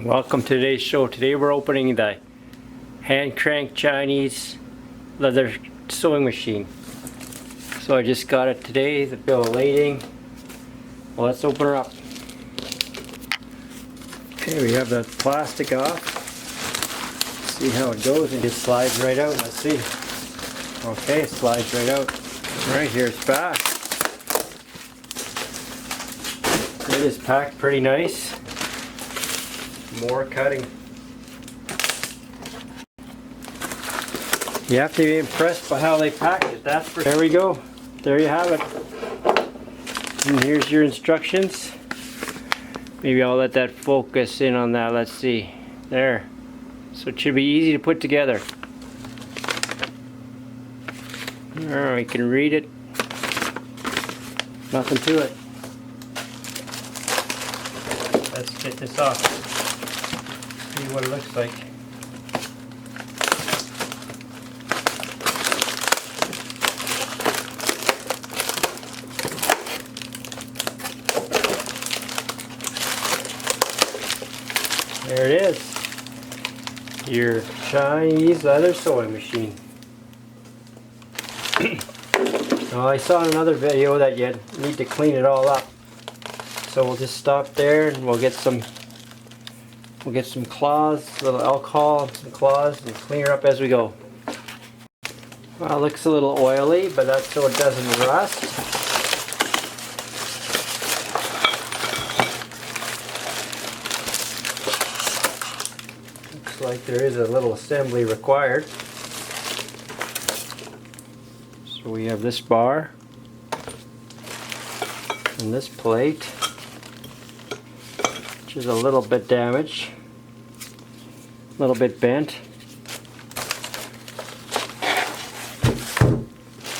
Welcome to today's show. Today we're opening the hand crank Chinese leather sewing machine. So I just got it today, the bill of lading. Well, let's open her up. Okay, we have the plastic off. Let's see how it goes. It just slides right out. Let's see. Okay, it slides right out. Right here it's back. It is packed pretty nice. More cutting. You have to be impressed by how they pack it. That's for. There we go. There you have it. And here's your instructions. Maybe I'll let that focus in on that. Let's see. There. So it should be easy to put together. Alright, you can read it. Nothing to it. Let's get this off. See what it looks like. There it is. Your Chinese leather sewing machine. Well, I saw in another video that you need to clean it all up. So we'll just stop there and we'll get some cloths, a little alcohol, some cloths, and clean her up as we go. Well, it looks a little oily, but that's so it doesn't rust. Looks like there is a little assembly required. So we have this bar and this plate, which is a little bit damaged, a little bit bent.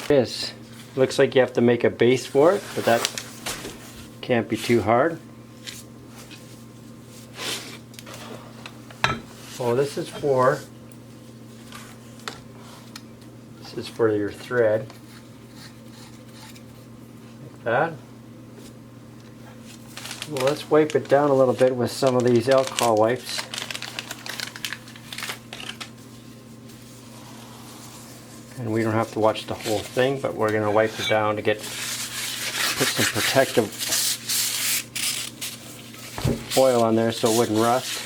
This looks like you have to make a base for it, but that can't be too hard. Oh, this is for your thread, like that. Well, let's wipe it down a little bit with some of these alcohol wipes. And we don't have to watch the whole thing, but we're going to wipe it down to put some protective oil on there so it wouldn't rust.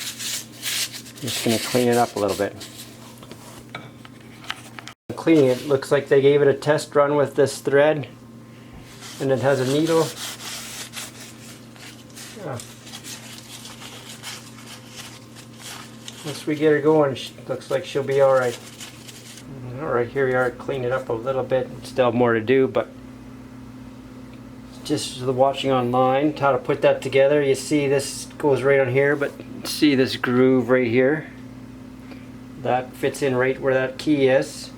Just going to clean it up a little bit. Cleaning it, looks like they gave it a test run with this thread, and it has a needle. Once we get her going, looks like she'll be alright. Alright, here we are, clean it up a little bit. Still have more to do, but just the watching online, how to put that together. You see this goes right on here, but see this groove right here? That fits in right where that key is.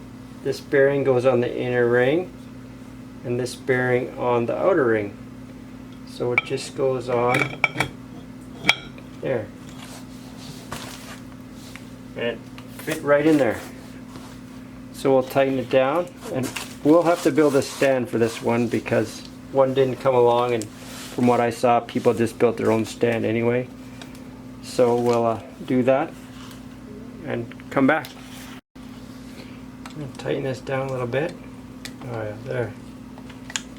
This bearing goes on the inner ring, and this bearing on the outer ring. So it just goes on there. And it fit right in there. So we'll tighten it down, and we'll have to build a stand for this one because one didn't come along, and from what I saw, people just built their own stand anyway. So we'll do that and come back. Tighten this down a little bit. Oh yeah, there.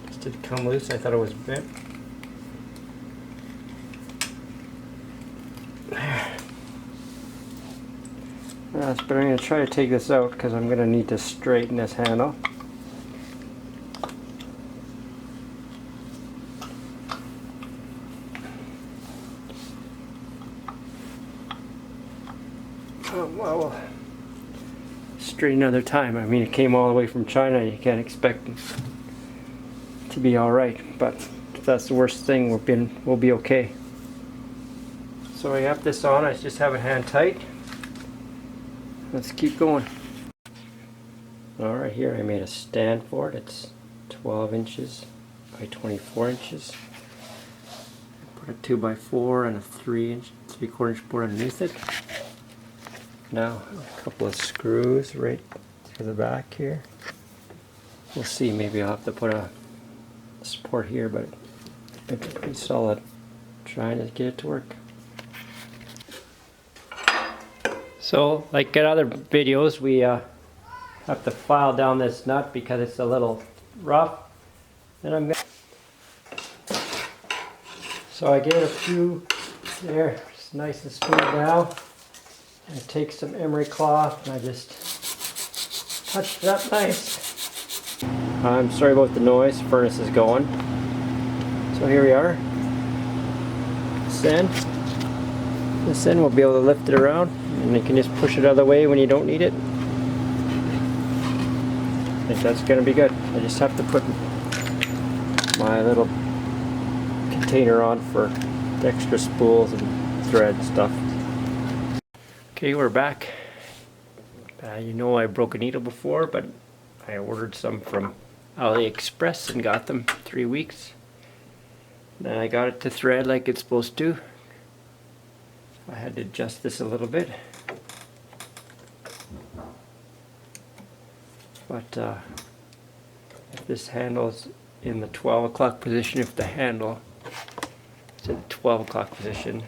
Just did come loose. I thought it was bent. There. But I'm going to try to take this out because I'm going to need to straighten this handle. Oh, well, straighten another time. I mean, it came all the way from China. You can't expect it to be all right. But if that's the worst thing, we'll be okay. So I have this on. I just have it hand tight. Let's keep going. Alright, here I made a stand for it. It's 12 inches by 24 inches. Put a 2x4 and a 3/4 inch board underneath it. Now a couple of screws right for the back here. We'll see, maybe I'll have to put a support here, but it's pretty solid. Trying to get it to work. So, like in other videos, we have to file down this nut because it's a little rough. And I'm gonna... So I get a few there, it's nice and smooth now. I take some emery cloth and I just touch it up nice. I'm sorry about the noise, the furnace is going. So here we are. This end we'll be able to lift it around and you can just push it out of the way when you don't need it. I think that's going to be good. I just have to put my little container on for the extra spools and thread and stuff. Okay, we're back. You know I broke a needle before, but I ordered some from AliExpress and got them 3 weeks. Then I got it to thread like it's supposed to. I had to adjust this a little bit. But if this handle's in the 12 o'clock position, if the handle is in the 12 o'clock position,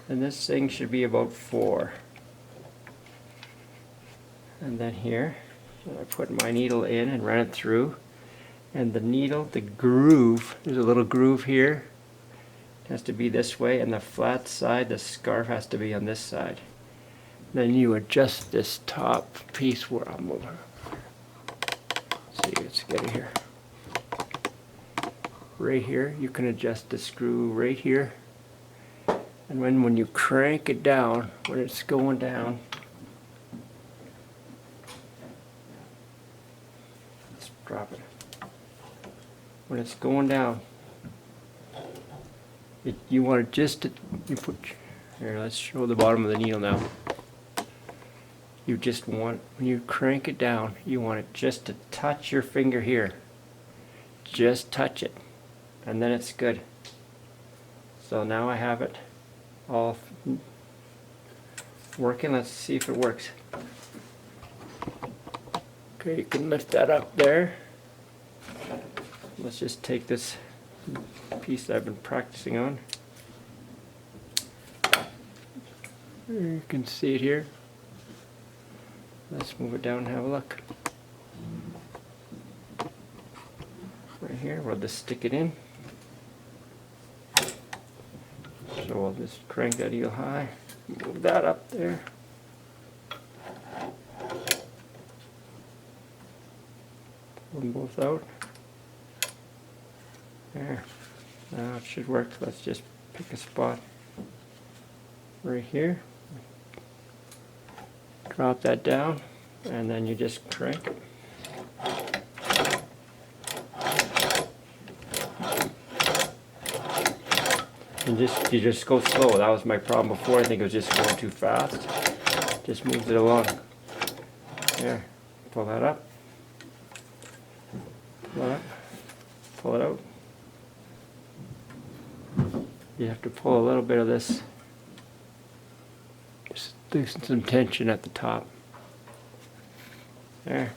then this thing should be about 4. And then here, I put my needle in and run it through. And the needle, the groove, there's a little groove here. It has to be this way, and the flat side, the scarf has to be on this side. Then you adjust this top piece where I'm over. See, let's get it here. Right here, you can adjust the screw right here. And when you crank it down, when it's going down, let's drop it. When it's going down, you want it just to, you put, here, let's show the bottom of the needle now. You just want, when you crank it down, you want it just to touch your finger here. Just touch it, and then it's good. So now I have it all working. Let's see if it works. Okay, you can lift that up there. Let's just take this piece that I've been practicing on. You can see it here. Let's move it down and have a look. Right here, we'll just stick it in. So we'll just crank that heel high, move that up there. Pull them both out. There. Now it should work. Let's just pick a spot right here. Drop that down, and then you just crank it. And you just go slow. That was my problem before. I think it was just going too fast. Just moves it along. There. Pull that up. Pull it up. Pull it out. You have to pull a little bit of this. Just loosen some tension at the top. There.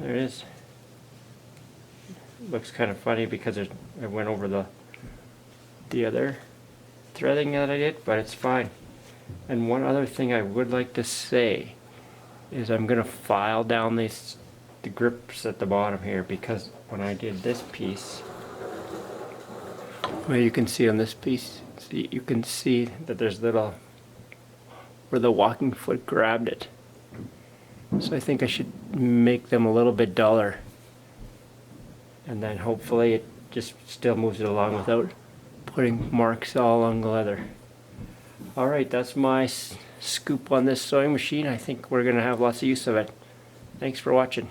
There it is. Looks kind of funny because I went over the other threading that I did, but it's fine. And one other thing I would like to say is I'm going to file down the grips at the bottom here, because when I did this piece, well, you can see on this piece, you can see that there's little where the walking foot grabbed it. So I think I should make them a little bit duller, and then hopefully it just still moves it along without putting marks all along the leather. Alright, that's my scoop on this sewing machine. I think we're going to have lots of use of it. Thanks for watching.